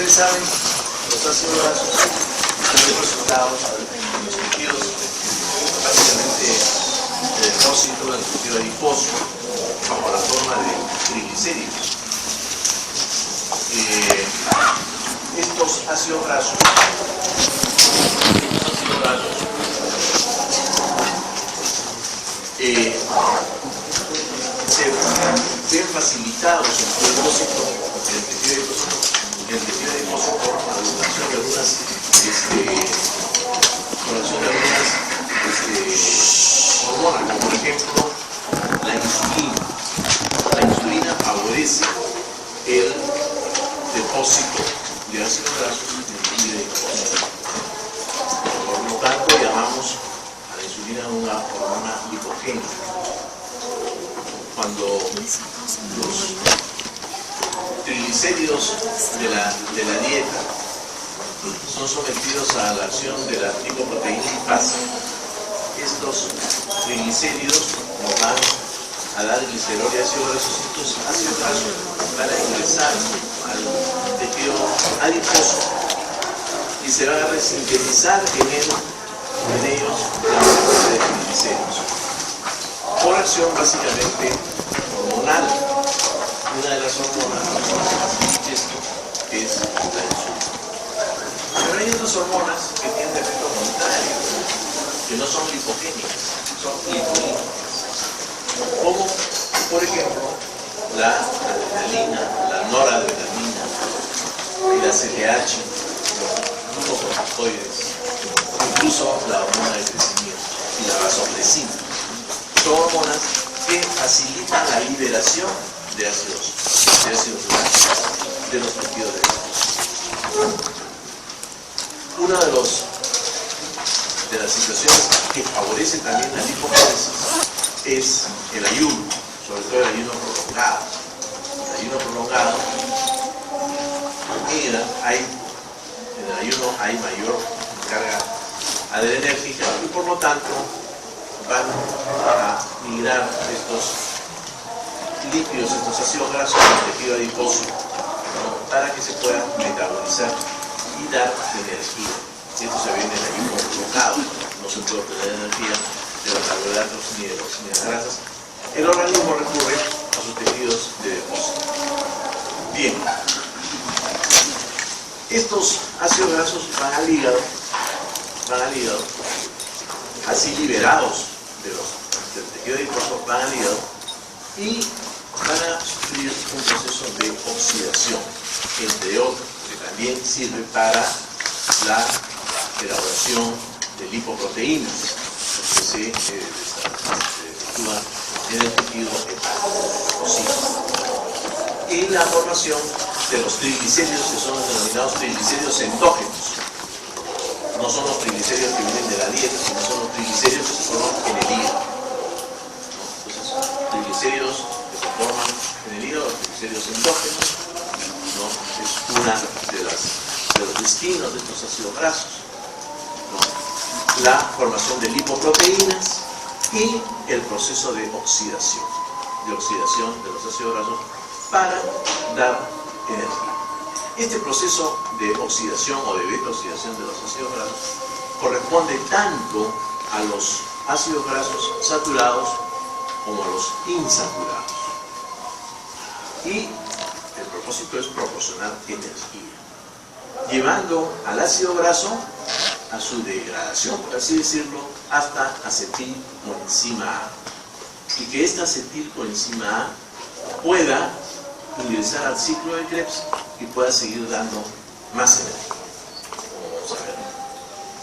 ustedes saben, los ácidos grasos son resultados en los tejidos, básicamente el depósito del tejido adiposo bajo la forma de triglicéridos. Estos ácidos grasos se ven facilitados en el depósito del tejido adiposo por la acumulación de algunas hormonas, como por ejemplo la insulina. La insulina favorece el depósito de ácidos grasos en el tejido adiposo. Por lo tanto, llamamos a la insulina una hormona lipogénica. Cuando los triglicéridos de la dieta son sometidos a la acción de la lipoproteína lipasa, estos triglicéridos nos van a dar glicerol y ácido grasos. Estos ácidos grasos van a ingresar al tejido adiposo y se van a resintetizar en ellos la mayoría de triglicéridos por acción básicamente hormonal. Una de las hormonas esto es la insulina. Pero hay otras hormonas que tienen efecto contrario, que no son lipogénicas, son lipolíticas, como por ejemplo la adrenalina, la noradrenalina y la CTH, los glucocorticoides, incluso la hormona de crecimiento y la vasopresina. Son hormonas que facilitan la liberación de ácidos grasos de los tejidos adiposos. Una de las situaciones que favorece también la lipogénesis es el ayuno, sobre todo el ayuno prolongado. El ayuno prolongado, en el ayuno hay mayor carga adrenérgica y por lo tanto van a migrar estos lípidos, estos ácidos grasos al tejido adiposo, ¿no?, para que se puedan metabolizar y dar energía. Esto se ve en el ayuno prolongado, no se puede obtener energía de los carbohidratos ni de las grasas. El organismo recurre a sus tejidos de depósito. Bien, estos ácidos grasos van al hígado, así liberados del tejido adiposo, van al hígado y van a sufrir un proceso de oxidación, entre otros, que también sirve para la elaboración de lipoproteínas, que se efectúan en el tejido hepático, y la formación de los triglicéridos, que son los denominados triglicéridos endógenos. No son los triglicéridos que vienen de la dieta, sino son los triglicéridos que se forman en el hígado. Entonces, triglicéridos que se forman en el hígado, los triglicéridos endógenos, ¿no?, es una de los destinos de estos ácidos grasos, ¿no?, la formación de lipoproteínas y el proceso de oxidación de los ácidos grasos para dar energía. Este proceso de oxidación o de beta-oxidación de los ácidos grasos corresponde tanto a los ácidos grasos saturados como a los insaturados. Y el propósito es proporcionar energía, llevando al ácido graso a su degradación, por así decirlo, hasta acetilcoenzima A. Y que esta acetilcoenzima A pueda ingresar al ciclo de Krebs y pueda seguir dando más energía, como vamos a ver.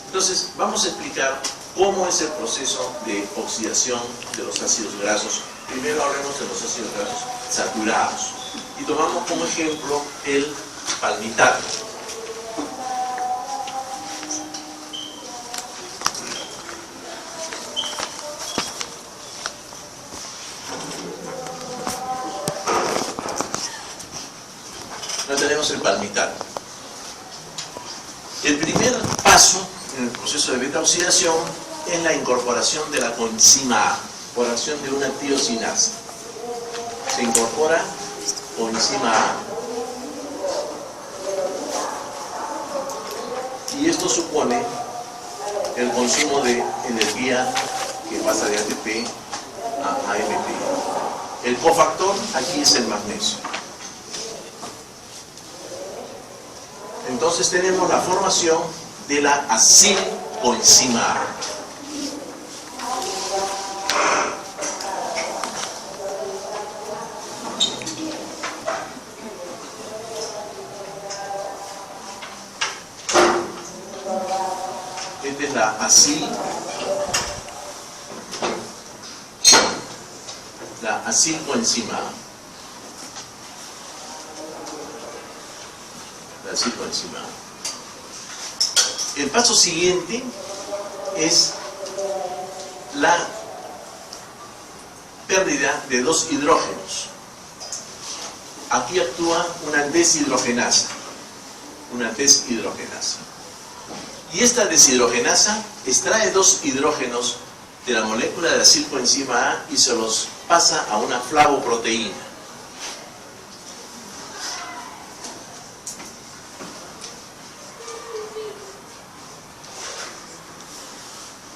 Entonces, vamos a explicar cómo es el proceso de oxidación de los ácidos grasos. Primero hablemos de los ácidos grasos saturados y tomamos como ejemplo el palmitato. No tenemos el palmitato. El primer paso en el proceso de beta-oxidación es la incorporación de la coenzima A por acción de una tiosinasa. Se incorpora coenzima A y esto supone el consumo de energía que pasa de ATP a AMP. El cofactor aquí es el magnesio. Entonces tenemos la formación de la acilcoenzima A. Esta es la acilcoenzima A. La acilcoenzima A. El paso siguiente es la pérdida de dos hidrógenos. Aquí actúa una deshidrogenasa. Y esta deshidrogenasa extrae dos hidrógenos de la molécula de acilcoenzima A y se los pasa a una flavoproteína.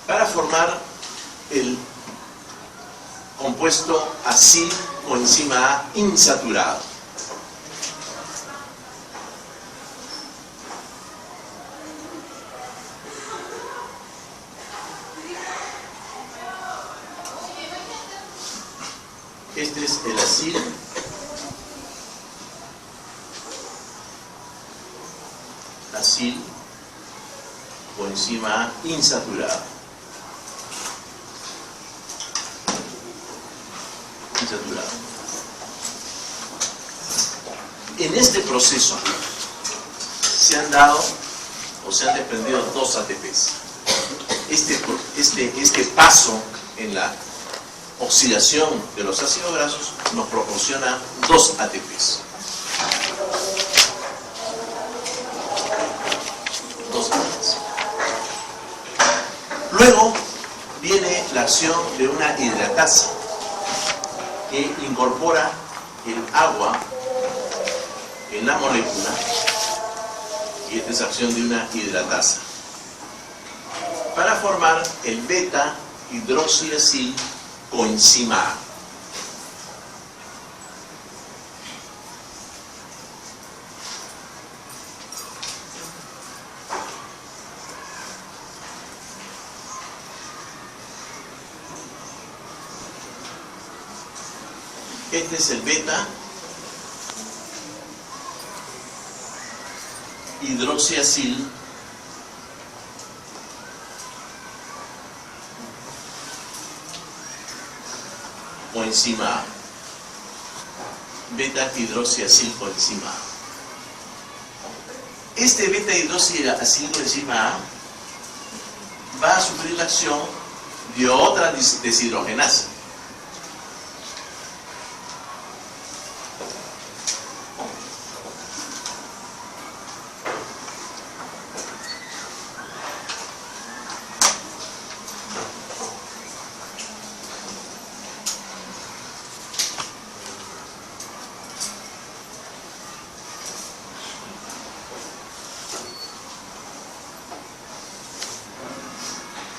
Para formar el compuesto acilcoenzima A insaturado. Este es el acilcoenzima A insaturado. En este proceso se han dado o se han desprendido dos ATPs. Este paso en la oxidación de los ácidos grasos nos proporciona dos ATPs. Luego viene la acción de una hidratasa que incorpora el agua en la molécula, y esta es acción de una hidratasa para formar el beta-hidroxiacilcoenzima A. Este es el beta-hidroxiacilcoenzima A. Beta-hidroxiacilcoenzima A. Este beta-hidroxiacilcoenzima A va a sufrir la acción de otra deshidrogenasa.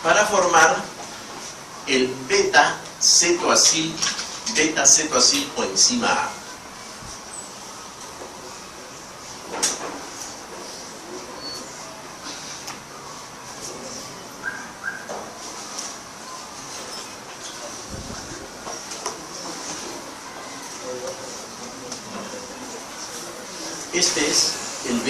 Para formar el beta-cetoacilcoenzima A. Este es el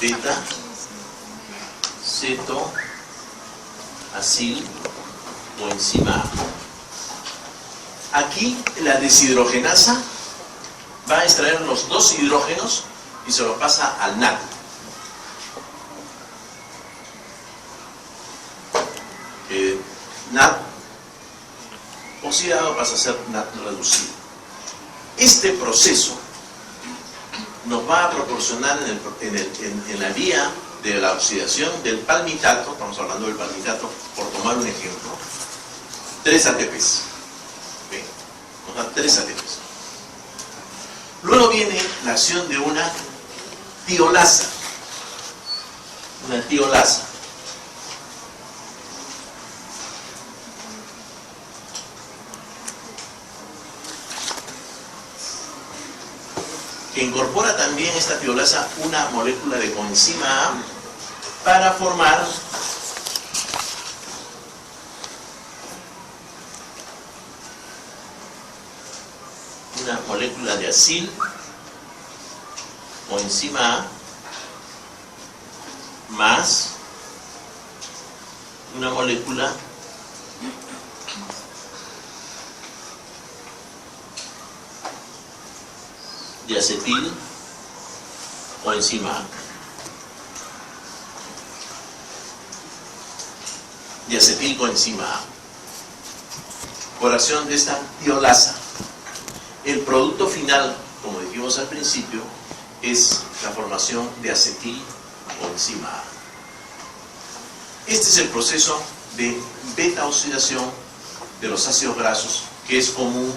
beta-cetoacilcoenzima A. Aquí la deshidrogenasa va a extraer los dos hidrógenos y se los pasa al NAD. NAD oxidado pasa a ser NAD reducido. Este proceso nos va a proporcionar en la vía de la oxidación del palmitato, estamos hablando del palmitato por tomar un ejemplo, 3 ATPs. ¿Okay? Nos da 3 ATPs. Luego viene la acción de una tiolasa. Una tiolasa. Que incorpora también esta tiolasa una molécula de coenzima A para formar una molécula de acil, coenzima A, más una molécula de acetil coenzima A. De acetil coenzima A. Por acción de esta tiolasa. El producto final, como dijimos al principio, es la formación de acetil coenzima A. Este es el proceso de beta oxidación de los ácidos grasos, que es común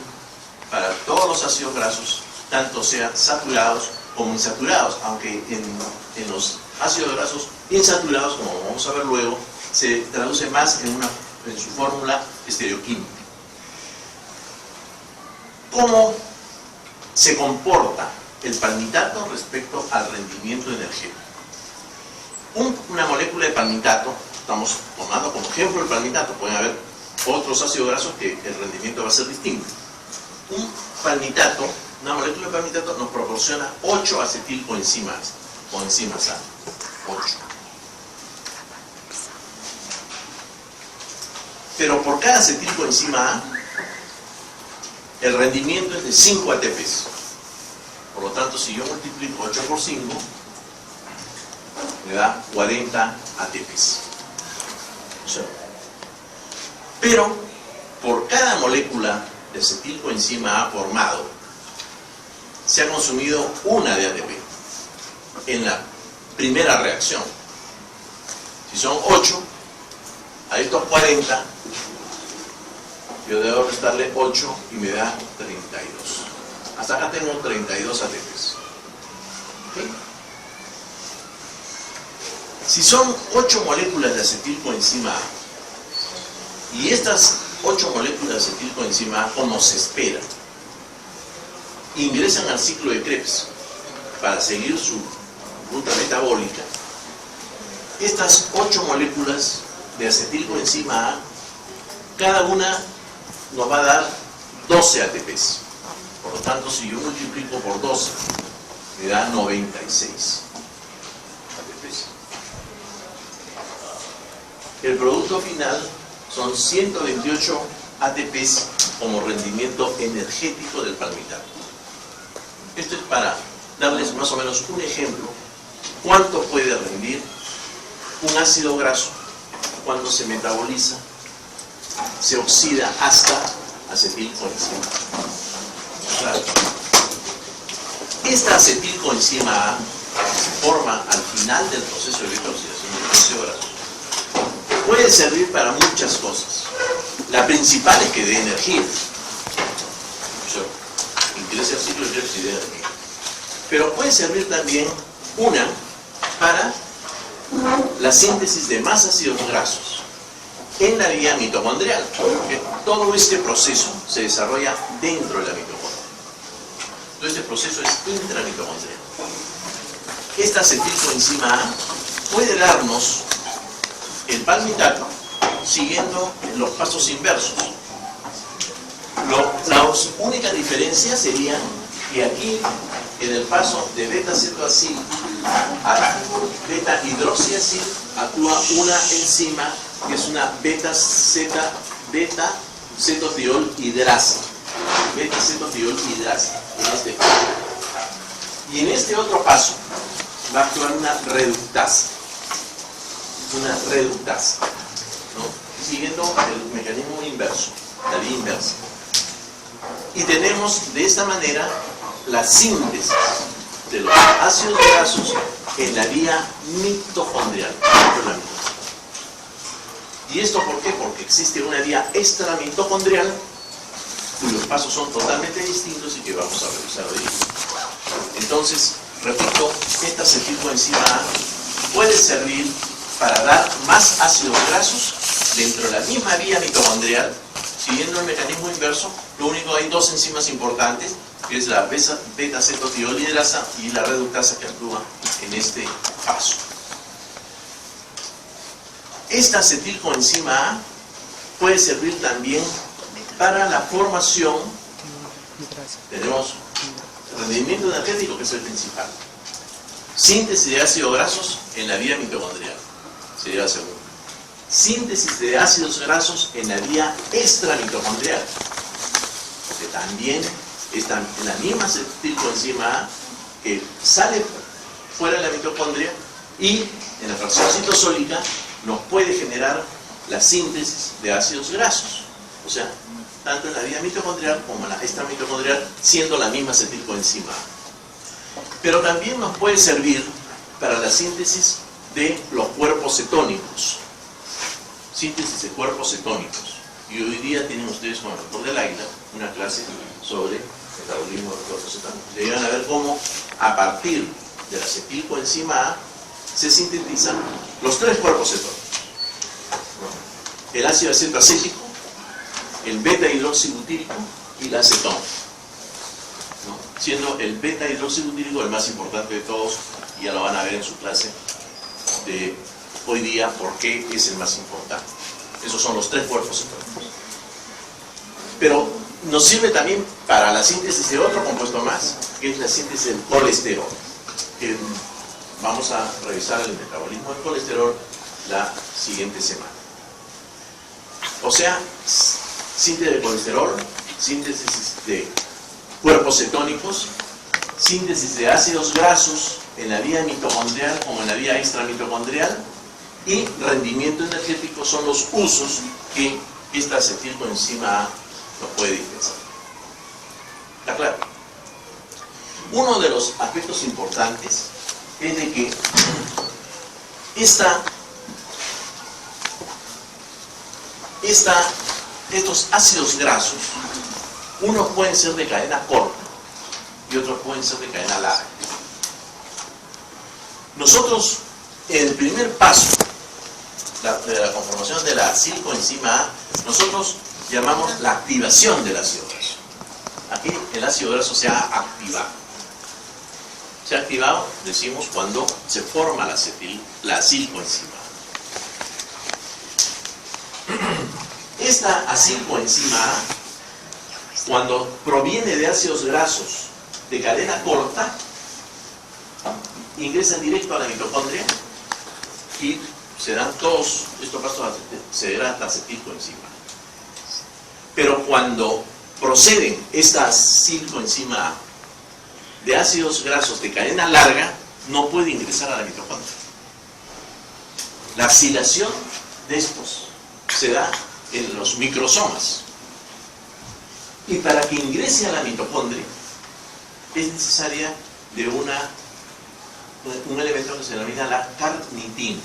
para todos los ácidos grasos, tanto sean saturados como insaturados, aunque en los ácidos grasos insaturados, como vamos a ver luego, se traduce más en su fórmula estereoquímica. ¿Cómo se comporta el palmitato respecto al rendimiento energético? Una molécula de palmitato, estamos tomando como ejemplo el palmitato, pueden haber otros ácidos grasos que el rendimiento va a ser distinto. Un palmitato, una molécula de palmitato nos proporciona 8 acetilcoenzimas A. 8. Pero por cada acetilcoenzima A, el rendimiento es de 5 ATPs. Por lo tanto, si yo multiplico 8 por 5, me da 40 ATPs. Pero, por cada molécula de acetilcoenzima A formado, se ha consumido una de ATP en la primera reacción. Si son 8, a estos 40, yo debo restarle 8 y me da 32. Hasta acá tengo 32 ATPs. ¿Okay? Si son 8 moléculas de acetilcoenzima A, y estas 8 moléculas de acetilcoenzima A, como se espera, ingresan al ciclo de Krebs para seguir su ruta metabólica, estas 8 moléculas de acetilcoenzima A, cada una nos va a dar 12 ATPs. Por lo tanto, si yo multiplico por 12, me da 96 ATPs. El producto final son 128 ATPs como rendimiento energético del palmitato. Esto es para darles más o menos un ejemplo cuánto puede rendir un ácido graso cuando se metaboliza, se oxida hasta acetilcoenzima A. Claro. Esta acetilcoenzima A se forma al final del proceso de beta-oxidación del ácido graso. Puede servir para muchas cosas. La principal es que dé energía. Ingresa al ciclo de Krebs y dé energía. Pero puede servir también para la síntesis de más ácidos grasos en la vía mitocondrial, porque todo este proceso se desarrolla dentro de la mitocondria. Todo este proceso es intramitocondrial. Esta acetilcoenzima A puede darnos el palmitato siguiendo los pasos inversos. La única diferencia sería que aquí, en el paso de beta-cetoacil a beta-hidroxiacil, actúa una enzima que es una beta-cetotiol hidrasa. Beta-cetotiol hidrasa, en este caso. Y en este otro paso va a actuar una reductasa. ¿No? Siguiendo el mecanismo inverso, la vía inversa. Y tenemos de esta manera la síntesis de los ácidos grasos en la vía mitocondrial. ¿Y esto por qué? Porque existe una vía extramitocondrial cuyos pasos son totalmente distintos y que vamos a revisar hoy. Entonces, repito, esta acetilcoenzima A puede servir para dar más ácidos grasos dentro de la misma vía mitocondrial, siguiendo el mecanismo inverso. Lo único, hay dos enzimas importantes, que es la beta-acetotioliderasa y la reductasa, que actúa en este paso. Esta acetilcoenzima A puede servir también para la formación, tenemos rendimiento energético, que es el principal, síntesis de ácidos grasos en la vía mitocondrial, sería la segunda. Síntesis de ácidos grasos en la vía extramitocondrial, que también está en la misma acetilcoenzima A, que sale fuera de la mitocondria y en la fracción citosólica nos puede generar la síntesis de ácidos grasos. O sea, tanto en la vía mitocondrial como en la extramitocondrial, siendo la misma acetilcoenzima A. Pero también nos puede servir para la síntesis de los cuerpos cetónicos. Síntesis de cuerpos cetónicos. Y hoy día tienen ustedes con el doctor del Águila una clase sobre metabolismo de cuerpos cetónicos. Llegan a ver cómo a partir de la acetilcoenzima A se sintetizan los tres cuerpos cetónicos. El ácido acetoacético, el beta-hidroxibutírico y la acetona. Siendo el beta-hidroxibutírico el más importante de todos, y ya lo van a ver en su clase de hoy día por qué es el más importante. Esos son los tres cuerpos cetónicos. Pero nos sirve también para la síntesis de otro compuesto más, que es la síntesis del colesterol. Vamos a revisar el metabolismo del colesterol la siguiente semana. O sea, síntesis de colesterol, síntesis de cuerpos cetónicos, síntesis de ácidos grasos en la vía mitocondrial como en la vía extramitocondrial, y rendimiento energético son los usos que esta acetilcoenzima A nos puede dispensar. ¿Está claro? Uno de los aspectos importantes es de que estos ácidos grasos, unos pueden ser de cadena corta y otros pueden ser de cadena larga. Nosotros, en el primer paso de la conformación de la acetilcoenzima A, nosotros llamamos la activación del ácido graso. Aquí el ácido graso se ha activado. Se ha activado, decimos, cuando se forma la acetilcoenzima A. Esta acetilcoenzima A, cuando proviene de ácidos grasos de cadena corta, ingresa directo a la mitocondria y se dan todos estos pasos, se degrada la acetilcoenzima. Pero cuando proceden esta acetilcoenzima A de ácidos grasos de cadena larga, no puede ingresar a la mitocondria. La axilación de estos se da en los microsomas. Y para que ingrese a la mitocondria es necesaria de un elemento que se denomina la carnitina.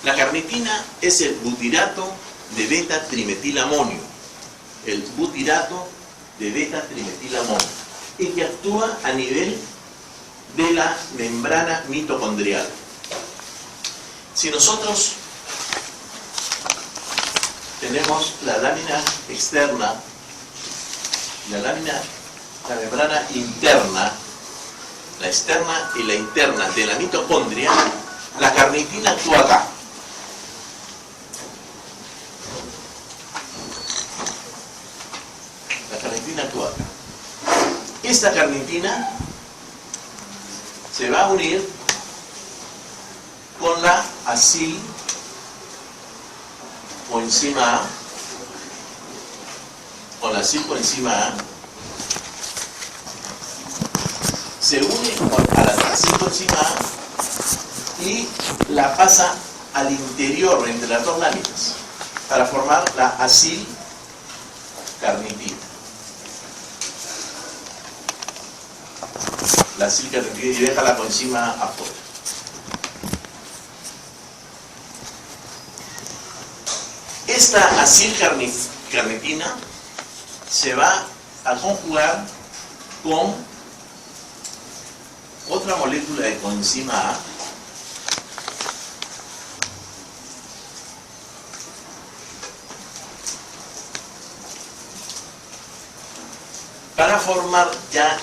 La carnitina es el butirato de beta-trimetilamonio. El butirato de beta-trimetilamonio. Y que actúa a nivel de la membrana mitocondrial. Si nosotros tenemos la lámina externa, la membrana interna, la externa y la interna de la mitocondria, la carnitina actúa acá. La carnitina actúa acá. Esta carnitina se va a unir con la acetilcoenzima A, se une a la acetilcoenzima A y la pasa al interior entre las dos láminas para formar la acilcarnitina. La acilcarnitina, y deja la coenzima afuera. Esta acilcarnitina se va a conjugar con otra molécula de coenzima A para formar ya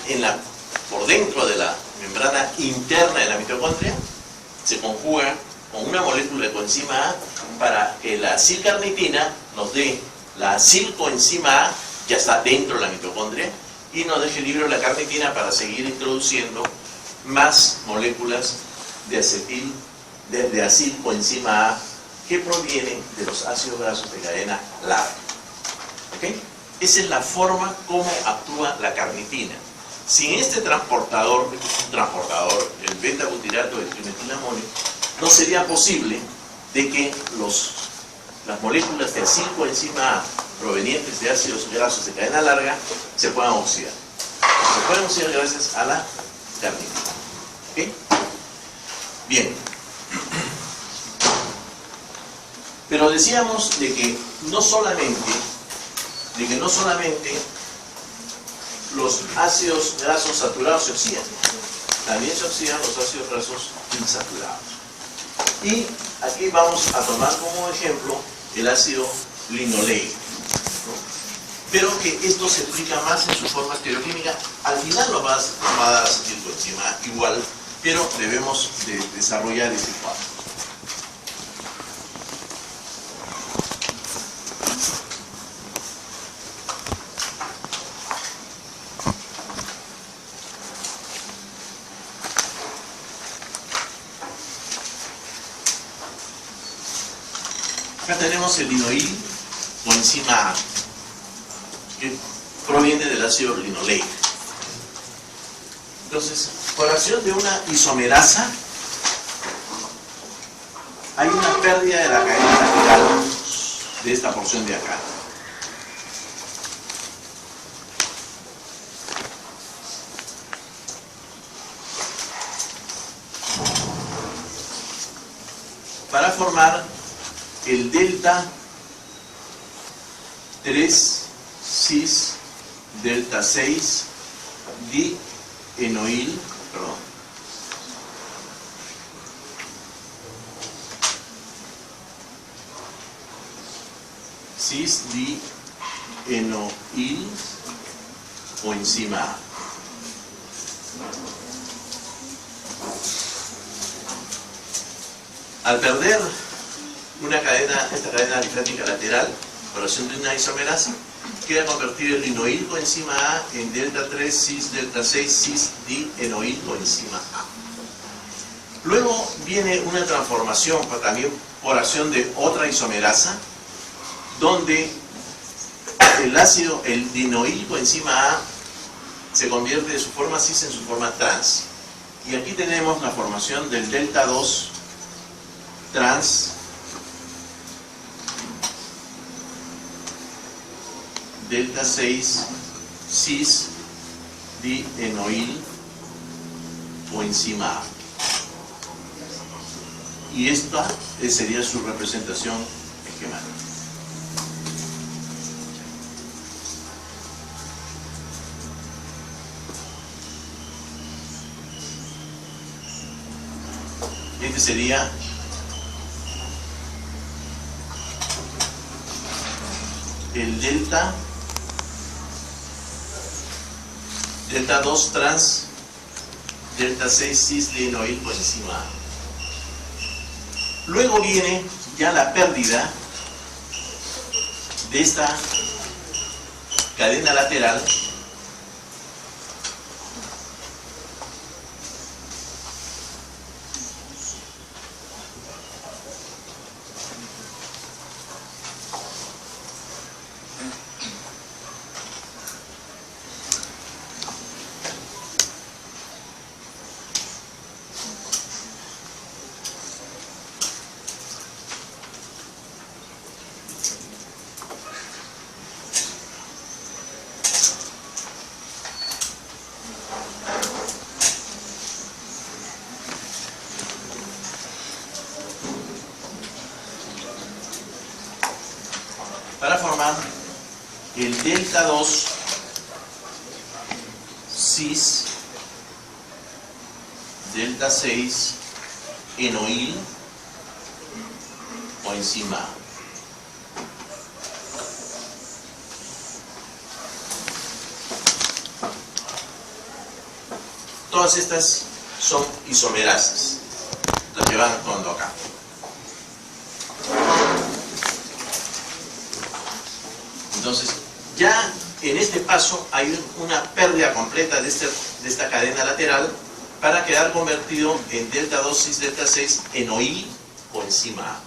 por dentro de la membrana interna de la mitocondria, se conjuga con una molécula de coenzima A para que la acilcarnitina nos dé la acilcoenzima A, ya está dentro de la mitocondria, y nos deje libre la carnitina para seguir introduciendo más moléculas de acilcoenzima A que provienen de los ácidos grasos de cadena larga. ¿Ok? Esa es la forma como actúa la carnitina. Sin este transportador, el beta-butirato de trimetilamonio, no sería posible de que las moléculas de acilcoenzima A provenientes de ácidos grasos de cadena larga se puedan oxidar. Se pueden oxidar gracias a la carnitina. ¿Okay? Bien. Pero decíamos de que no solamente los ácidos grasos saturados se oxidan, también se oxidan los ácidos grasos insaturados. Y aquí vamos a tomar como ejemplo el ácido linoleico, ¿no? Pero que esto se explica más en su forma estereoquímica. Al final lo va a dar acetilcoenzima igual, pero debemos de desarrollar ese cuadro. Acá tenemos el linoil coenzima A, que proviene del ácido linoleico. Entonces, por acción de una isomerasa, hay una pérdida de la cadena lateral de esta porción de acá. Para formar el delta 3 cis delta 6 dienoil, cis dienoil coenzima A. Al perder esta cadena alifática lateral, por acción de una isomerasa, queda convertido el linoil coenzima A en delta 3 cis delta 6 cis dienoil coenzima A. Luego viene una transformación también por acción de otra isomerasa, donde el dinoil coenzima A se convierte de su forma cis en su forma trans. Y aquí tenemos la formación del delta 2 trans delta 6 cis dienoil coenzima A. Y esta sería su representación esquemática. Este sería el delta 2 trans delta 6 cis dienoil coenzima A. Luego viene ya la pérdida de esta cadena lateral para formar el delta 2 cis delta 6 enoil coenzima A. Todas estas son isomerases, las que van actuando acá. Entonces, ya en este paso hay una pérdida completa de esta cadena lateral para quedar convertido en delta 2 cis delta 6 enoil coenzima A.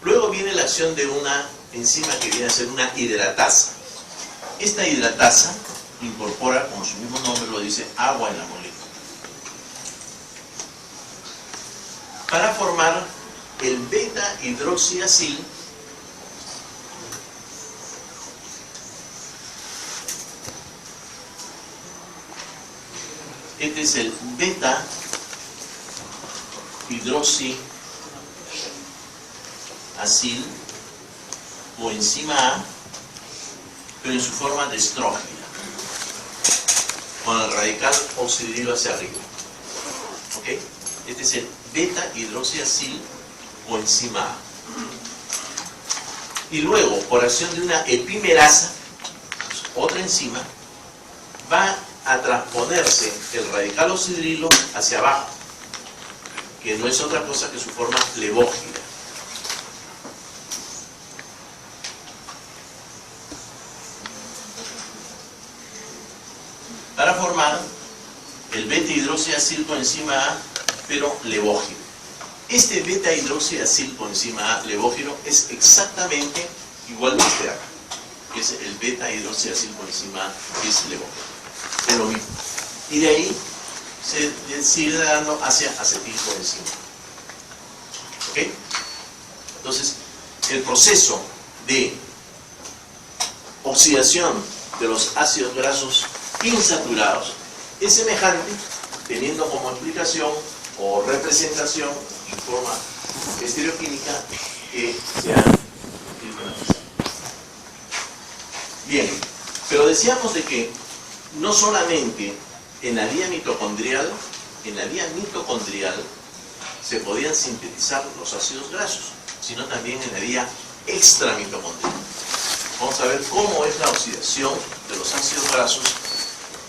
Luego viene la acción de una enzima que viene a ser una hidratasa. Esta hidratasa incorpora, como su mismo nombre lo dice, agua en la molécula para formar el beta hidroxiacil este es el beta hidroxiacil coenzima A, pero en su forma de estrógena, con el radical oxidrilo hacia arriba. ¿Ok? Este es el beta hidroxiacil coenzima A. Y luego, por acción de una epimerasa, otra enzima, va a transponerse el radical oxidrilo hacia abajo, que no es otra cosa que su forma levógida. Para formar el beta hidroxiacil coenzima A, pero levógiro. Este beta hidroxiacil coenzima A levógiro es exactamente igual que este de acá, que es el beta hidroxiacil coenzima A, que es levógiro. Es lo mismo. Y de ahí se sigue dando hacia acetil coenzima. ¿Ok? Entonces, el proceso de oxidación de los ácidos grasos insaturados es semejante, teniendo como explicación o representación en forma estereoquímica que sea bien, pero decíamos de que no solamente en la vía mitocondrial se podían sintetizar los ácidos grasos, sino también en la vía extramitocondrial. Vamos a ver cómo es la oxidación de los ácidos grasos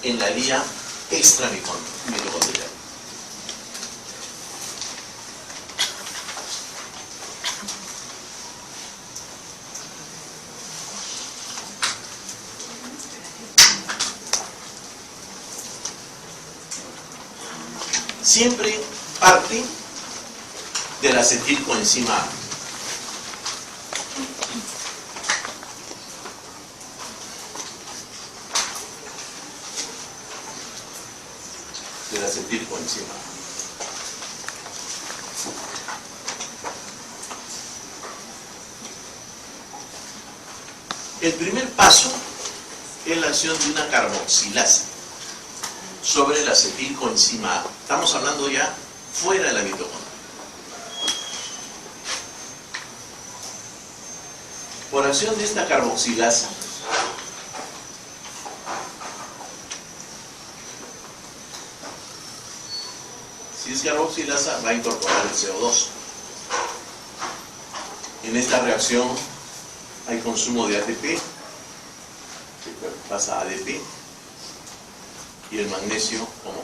en la vía extramitocondrial. Siempre parte del acetil coenzima A. Del acetil coenzima A. El primer paso es la acción de una carboxilasa sobre el acetil coenzima A. Estamos hablando ya fuera de la mitocondria. Por acción de esta carboxilasa, si es carboxilasa, va a incorporar el CO2. En esta reacción hay consumo de ATP, que pasa a ADP, y el magnesio como ¿no?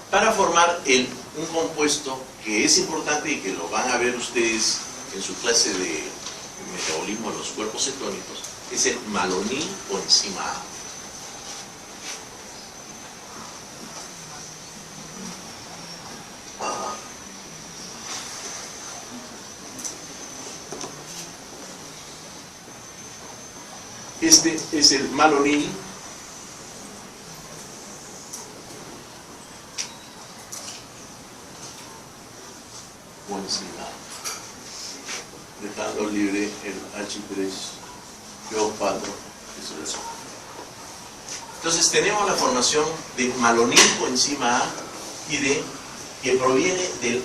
Para formar un compuesto que es importante y que lo van a ver ustedes en su clase de metabolismo de los cuerpos cetónicos, es el malonil coenzima A. Este es el malonil coenzima A, dejando libre el H3PO4. Entonces tenemos la formación de malonil coenzima A que proviene del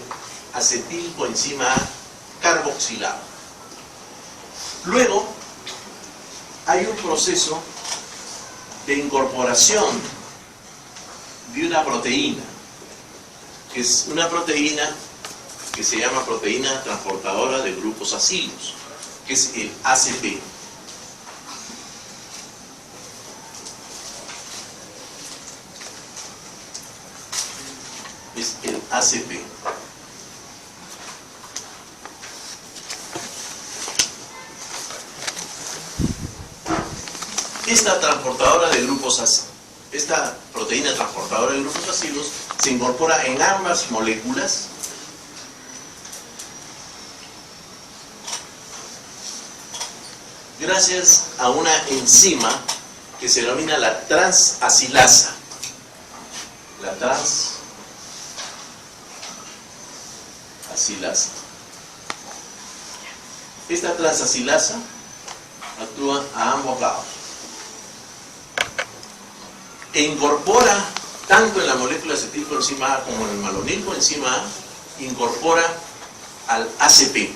acetil coenzima A carboxilado. Luego hay un proceso de incorporación de una proteína, que es una proteína que se llama proteína transportadora de grupos acilos, que es el ACP. Es el ACP. Esta transportadora de grupos acilos, esta proteína transportadora de grupos acilos se incorpora en ambas moléculas gracias a una enzima que se denomina la transacilasa. La transacilasa. Esta transacilasa actúa a ambos lados e incorpora, tanto en la molécula acetilcoenzima A como en el malonilcoenzima A, incorpora al ACP,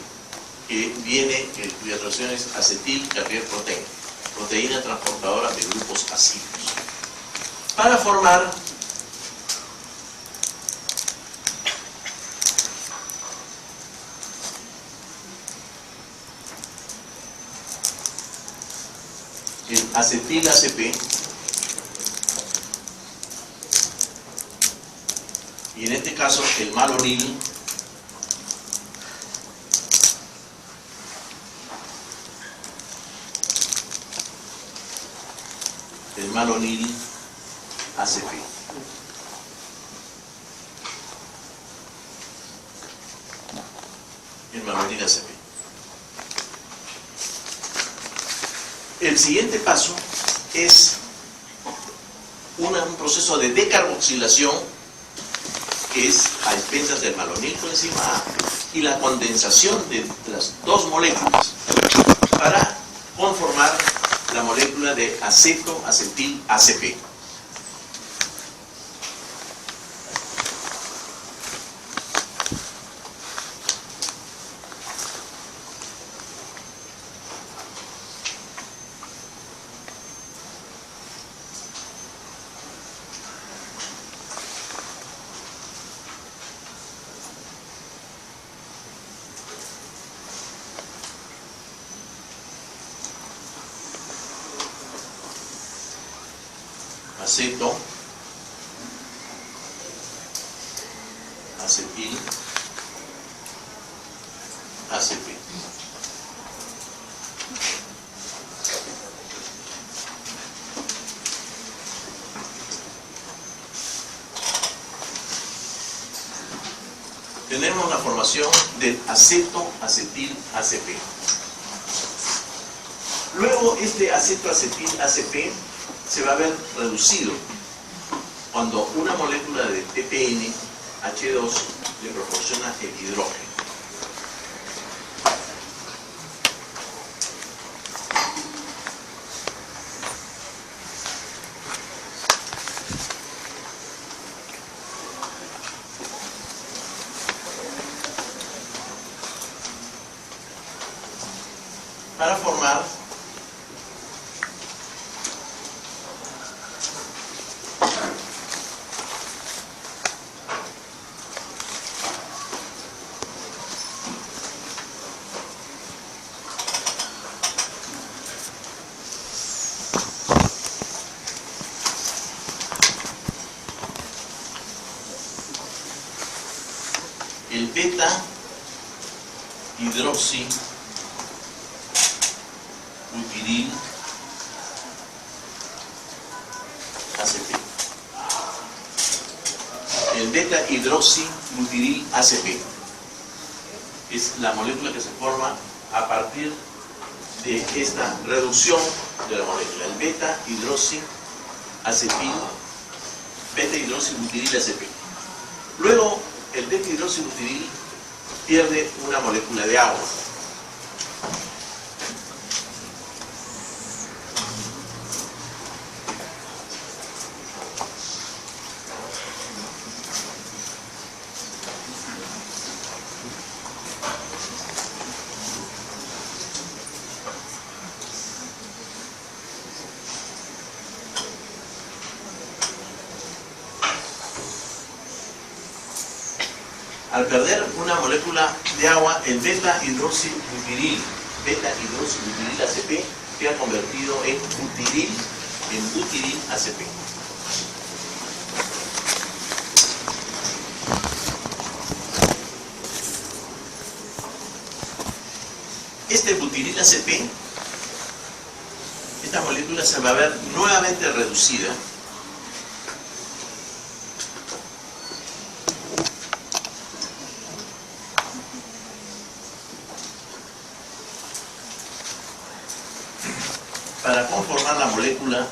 que viene, cuya traducción es acetil carrier protein, proteína transportadora de grupos ácidos, para formar el acetil ACP, y en este caso el malonil ACP. El malonil ACP. El siguiente paso es un proceso de decarboxilación, que es a expensas del malonilcoenzima A, y la condensación de las dos moléculas para conformar la molécula de acetoacetil ACP. Aceto, acetil, ACP. Tenemos la formación del acetoacetil ACP. Luego este acetoacetil ACP se va a ver reducido cuando una molécula de TPN H2 le proporciona el hidrógeno. Para formar el beta hidroxibutiril ACP. El beta hidroxibutiril ACP es la molécula que se forma a partir de esta reducción de la molécula, el beta hidroxibutiril ACP. Luego el beta hidroxibutiril pierde una molécula de agua. Al perder una molécula de agua, el beta-hidroxibutiril ACP queda convertido en butiril ACP. Este butiril ACP, esta molécula se va a ver nuevamente reducida para conformar la molécula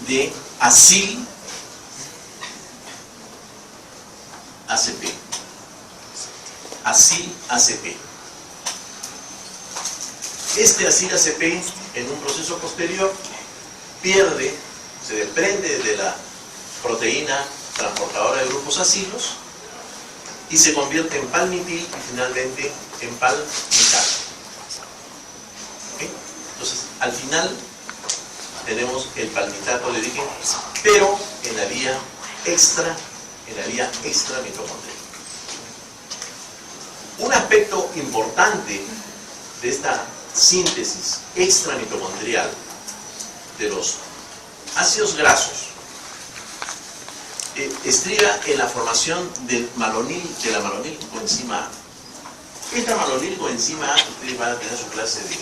de acil ACP. Acil ACP. Este acil ACP en un proceso posterior pierde, se desprende de la proteína transportadora de grupos acilos y se convierte en palmitil y finalmente en palmital. ¿Okay? Entonces, al final tenemos el palmitato de origen, pero en la vía extramitocondrial. Un aspecto importante de esta síntesis extramitocondrial de los ácidos grasos estriba en la formación de la malonilcoenzima A. Esta malonilcoenzima A, ustedes van a tener su clase de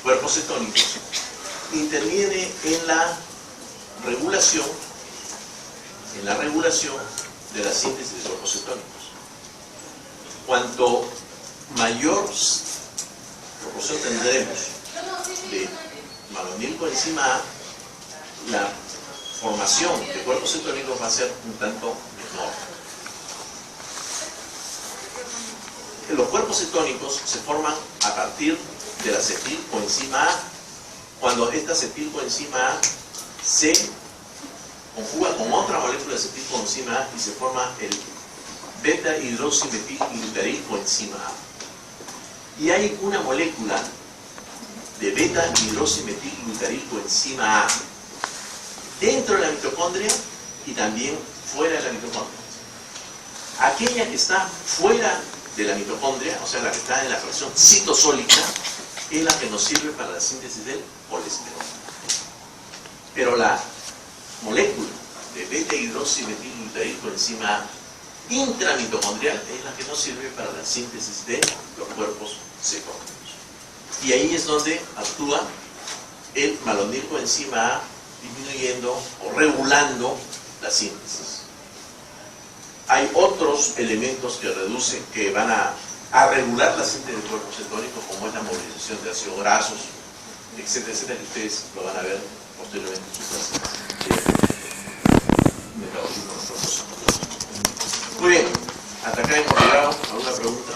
cuerpos cetónicos, interviene en la regulación de la síntesis de cuerpos cetónicos. Cuanto mayor proporción tendremos de malonilcoenzima A, la formación de cuerpos cetónicos va a ser un tanto menor. Los cuerpos cetónicos se forman a partir de la acetilcoenzima A, cuando esta acetilcoenzima A se conjuga con otra molécula de acetilcoenzima A y se forma el beta-hidroximetilglutarilcoenzima A. Y hay una molécula de beta-hidroximetilglutarilcoenzima A dentro de la mitocondria y también fuera de la mitocondria. Aquella que está fuera de la mitocondria, o sea, la que está en la fracción citosólica, es la que nos sirve para la síntesis del colesterol. Pero la molécula de beta-hidroximetilglutarilcoenzima A intramitocondrial es la que nos sirve para la síntesis de los cuerpos cetónicos. Y ahí es donde actúa el malonilcoenzima A, disminuyendo o regulando la síntesis. Hay otros elementos que van a regular la síntesis de cuerpos cetónicos, como es la movilización de ácidos grasos, etcétera, etcétera, que ustedes lo van a ver posteriormente en su clase de metabolismo. Muy bien, hasta acá hemos llegado. ¿Alguna pregunta?